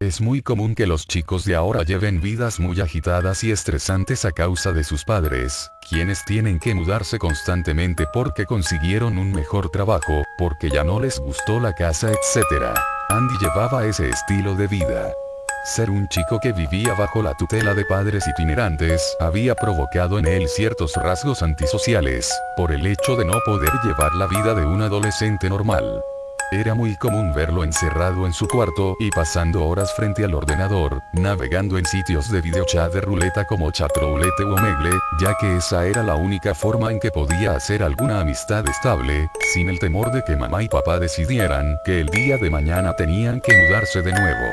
Es muy común que los chicos de ahora lleven vidas muy agitadas y estresantes a causa de sus padres, quienes tienen que mudarse constantemente porque consiguieron un mejor trabajo, porque ya no les gustó la casa, etc. Andy llevaba ese estilo de vida. Ser un chico que vivía bajo la tutela de padres itinerantes había provocado en él ciertos rasgos antisociales, por el hecho de no poder llevar la vida de un adolescente normal. Era muy común verlo encerrado en su cuarto y pasando horas frente al ordenador, navegando en sitios de videochat de ruleta como Chatroulette o Omegle, ya que esa era la única forma en que podía hacer alguna amistad estable, sin el temor de que mamá y papá decidieran que el día de mañana tenían que mudarse de nuevo.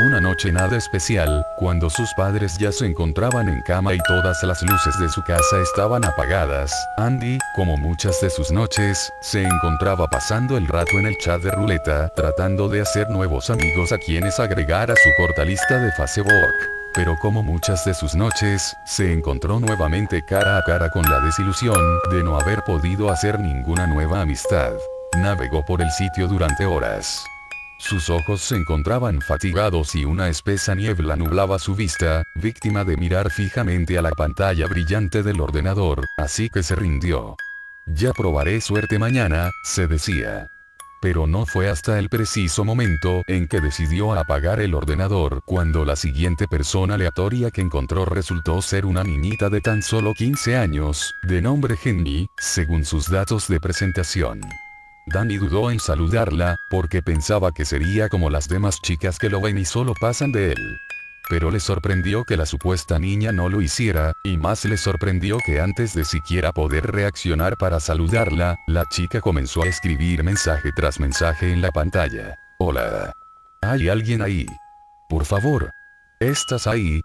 Una noche nada especial, cuando sus padres ya se encontraban en cama y todas las luces de su casa estaban apagadas, Andy, como muchas de sus noches, se encontraba pasando el rato en el chat de ruleta, tratando de hacer nuevos amigos a quienes agregar a su corta lista de Facebook. Pero como muchas de sus noches, se encontró nuevamente cara a cara con la desilusión de no haber podido hacer ninguna nueva amistad. Navegó por el sitio durante horas. Sus ojos se encontraban fatigados y una espesa niebla nublaba su vista, víctima de mirar fijamente a la pantalla brillante del ordenador, así que se rindió. Ya probaré suerte mañana, se decía. Pero no fue hasta el preciso momento en que decidió apagar el ordenador cuando la siguiente persona aleatoria que encontró resultó ser una niñita de tan solo 15 años, de nombre Jenny, según sus datos de presentación. Danny dudó en saludarla, porque pensaba que sería como las demás chicas que lo ven y solo pasan de él. Pero le sorprendió que la supuesta niña no lo hiciera, y más le sorprendió que antes de siquiera poder reaccionar para saludarla, la chica comenzó a escribir mensaje tras mensaje en la pantalla. Hola. ¿Hay alguien ahí? Por favor. ¿Estás ahí?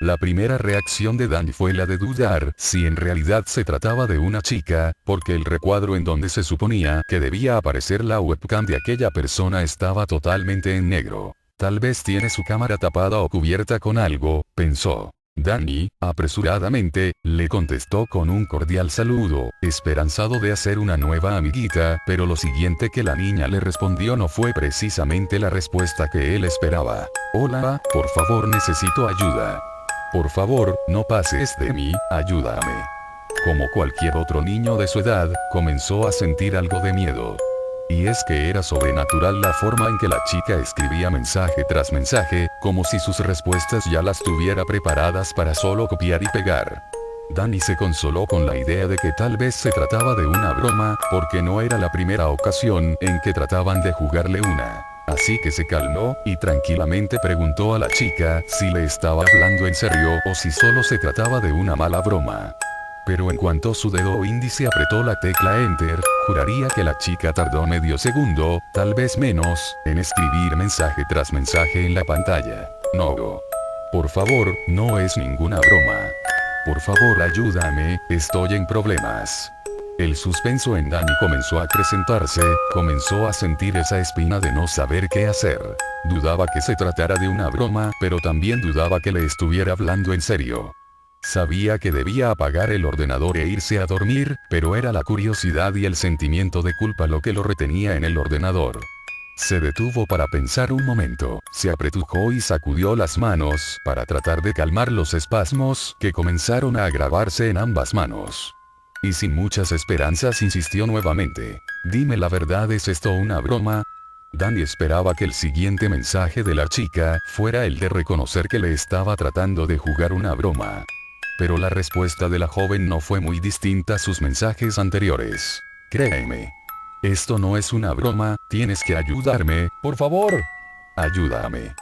La primera reacción de Danny fue la de dudar si en realidad se trataba de una chica, porque el recuadro en donde se suponía que debía aparecer la webcam de aquella persona estaba totalmente en negro. Tal vez tiene su cámara tapada o cubierta con algo, pensó. Danny, apresuradamente, le contestó con un cordial saludo, esperanzado de hacer una nueva amiguita, pero lo siguiente que la niña le respondió no fue precisamente la respuesta que él esperaba. Hola, por favor necesito ayuda. Por favor, no pases de mí, ayúdame. Como cualquier otro niño de su edad, comenzó a sentir algo de miedo. Y es que era sobrenatural la forma en que la chica escribía mensaje tras mensaje, como si sus respuestas ya las tuviera preparadas para solo copiar y pegar. Danny se consoló con la idea de que tal vez se trataba de una broma, porque no era la primera ocasión en que trataban de jugarle una. Así que se calmó, y tranquilamente preguntó a la chica si le estaba hablando en serio o si solo se trataba de una mala broma. Pero en cuanto su dedo índice apretó la tecla Enter, juraría que la chica tardó medio segundo, tal vez menos, en escribir mensaje tras mensaje en la pantalla. No. Por favor, no es ninguna broma. Por favor ayúdame, estoy en problemas. El suspenso en Danny comenzó a acrecentarse, comenzó a sentir esa espina de no saber qué hacer. Dudaba que se tratara de una broma, pero también dudaba que le estuviera hablando en serio. Sabía que debía apagar el ordenador e irse a dormir, pero era la curiosidad y el sentimiento de culpa lo que lo retenía en el ordenador. Se detuvo para pensar un momento, se apretujó y sacudió las manos para tratar de calmar los espasmos que comenzaron a agravarse en ambas manos. Y sin muchas esperanzas insistió nuevamente. Dime la verdad, ¿es esto una broma? Danny esperaba que el siguiente mensaje de la chica fuera el de reconocer que le estaba tratando de jugar una broma. Pero la respuesta de la joven no fue muy distinta a sus mensajes anteriores. Créeme. Esto no es una broma, tienes que ayudarme, por favor. Ayúdame.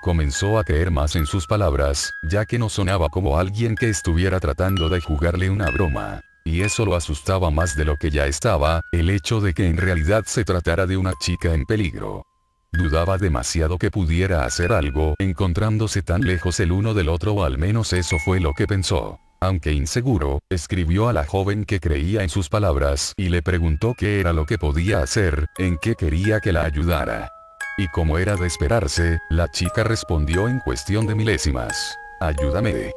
Comenzó a creer más en sus palabras, ya que no sonaba como alguien que estuviera tratando de jugarle una broma. Y eso lo asustaba más de lo que ya estaba, el hecho de que en realidad se tratara de una chica en peligro. Dudaba demasiado que pudiera hacer algo, encontrándose tan lejos el uno del otro, o al menos eso fue lo que pensó. Aunque inseguro, escribió a la joven que creía en sus palabras y le preguntó qué era lo que podía hacer, en qué quería que la ayudara. Y como era de esperarse, la chica respondió en cuestión de milésimas. Ayúdame.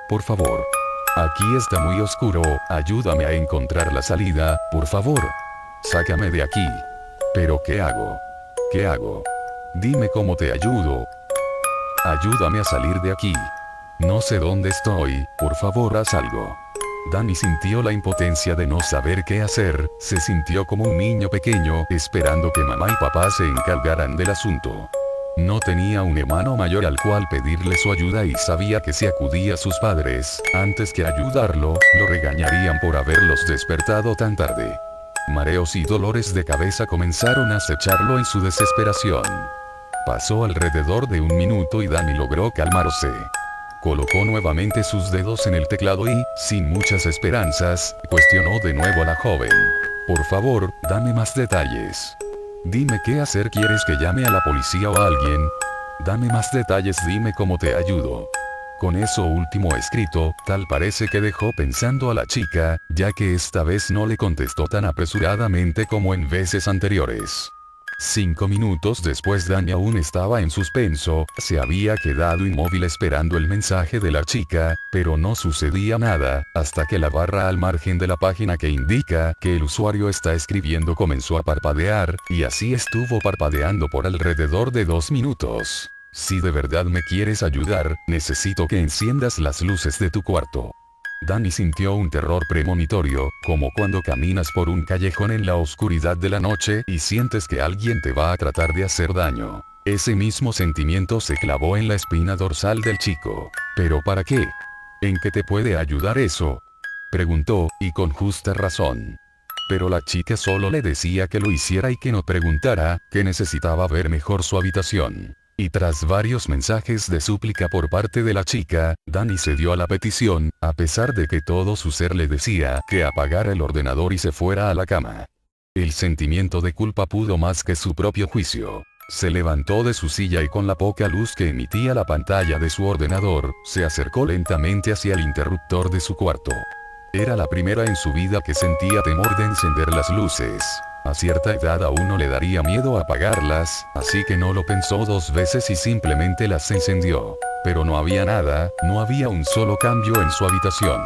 Por favor. Aquí está muy oscuro, ayúdame a encontrar la salida, por favor. Sácame de aquí. ¿Pero qué hago? ¿Qué hago? Dime cómo te ayudo. ayúdame a salir de aquí. No sé dónde estoy, por favor haz algo. Danny sintió la impotencia de no saber qué hacer, se sintió como un niño pequeño, esperando que mamá y papá se encargaran del asunto. No tenía un hermano mayor al cual pedirle su ayuda y sabía que si acudía a sus padres, antes que ayudarlo, lo regañarían por haberlos despertado tan tarde. Mareos y dolores de cabeza comenzaron a acecharlo en su desesperación. Pasó alrededor de un minuto y Danny logró calmarse. Colocó nuevamente sus dedos en el teclado y, sin muchas esperanzas, cuestionó de nuevo a la joven. Por favor, dame más detalles. Dime qué hacer, ¿quieres que llame a la policía o a alguien? Dame más detalles, dime cómo te ayudo. Con eso último escrito, tal parece que dejó pensando a la chica, ya que esta vez no le contestó tan apresuradamente como en veces anteriores. 5 minutos después Danny aún estaba en suspenso, se había quedado inmóvil esperando el mensaje de la chica, pero no sucedía nada, hasta que la barra al margen de la página que indica que el usuario está escribiendo comenzó a parpadear, y así estuvo parpadeando por alrededor de 2 minutos. Si de verdad me quieres ayudar, necesito que enciendas las luces de tu cuarto. Danny sintió un terror premonitorio, como cuando caminas por un callejón en la oscuridad de la noche y sientes que alguien te va a tratar de hacer daño. Ese mismo sentimiento se clavó en la espina dorsal del chico. ¿Pero para qué? ¿En qué te puede ayudar eso?, preguntó, y con justa razón. Pero la chica solo le decía que lo hiciera y que no preguntara, que necesitaba ver mejor su habitación. Y tras varios mensajes de súplica por parte de la chica, Danny cedió a la petición, a pesar de que todo su ser le decía que apagara el ordenador y se fuera a la cama. El sentimiento de culpa pudo más que su propio juicio. Se levantó de su silla y con la poca luz que emitía la pantalla de su ordenador, se acercó lentamente hacia el interruptor de su cuarto. Era la primera en su vida que sentía temor de encender las luces. A cierta edad a uno le daría miedo apagarlas, así que no lo pensó 2 veces y simplemente las encendió. Pero no había nada, no había un solo cambio en su habitación.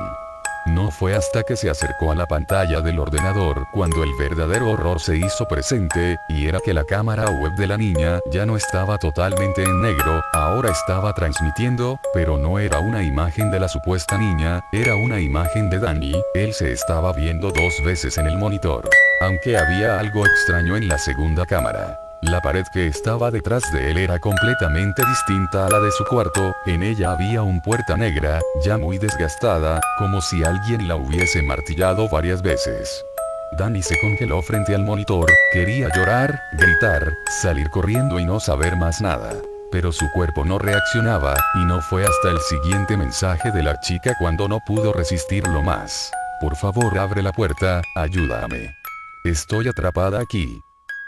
No fue hasta que se acercó a la pantalla del ordenador cuando el verdadero horror se hizo presente, y era que la cámara web de la niña ya no estaba totalmente en negro, ahora estaba transmitiendo, pero no era una imagen de la supuesta niña, era una imagen de Danny. Él se estaba viendo 2 veces en el monitor. Aunque había algo extraño en la segunda cámara. La pared que estaba detrás de él era completamente distinta a la de su cuarto, en ella había una puerta negra, ya muy desgastada, como si alguien la hubiese martillado varias veces. Danny se congeló frente al monitor, quería llorar, gritar, salir corriendo y no saber más nada. Pero su cuerpo no reaccionaba, y no fue hasta el siguiente mensaje de la chica cuando no pudo resistirlo más. Por favor, abre la puerta, ayúdame. Estoy atrapada aquí.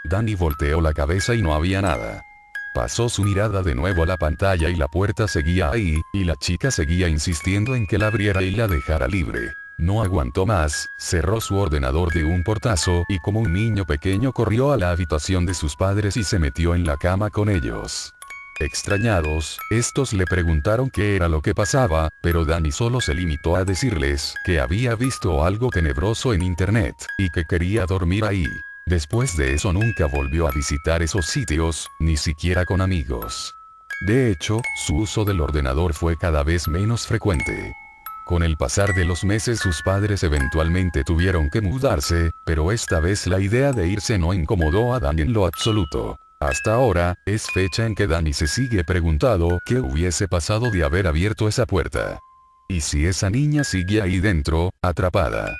Danny volteó la cabeza y no había nada. Pasó su mirada de nuevo a la pantalla y la puerta seguía ahí, y la chica seguía insistiendo en que la abriera y la dejara libre. No aguantó más, cerró su ordenador de un portazo y como un niño pequeño corrió a la habitación de sus padres y se metió en la cama con ellos. Extrañados, estos le preguntaron qué era lo que pasaba, pero Danny solo se limitó a decirles que había visto algo tenebroso en internet, y que quería dormir ahí. Después de eso nunca volvió a visitar esos sitios, ni siquiera con amigos. De hecho, su uso del ordenador fue cada vez menos frecuente. Con el pasar de los meses sus padres eventualmente tuvieron que mudarse, pero esta vez la idea de irse no incomodó a Danny en lo absoluto. Hasta ahora, es fecha en que Danny se sigue preguntando qué hubiese pasado de haber abierto esa puerta. ¿Y si esa niña sigue ahí dentro, atrapada?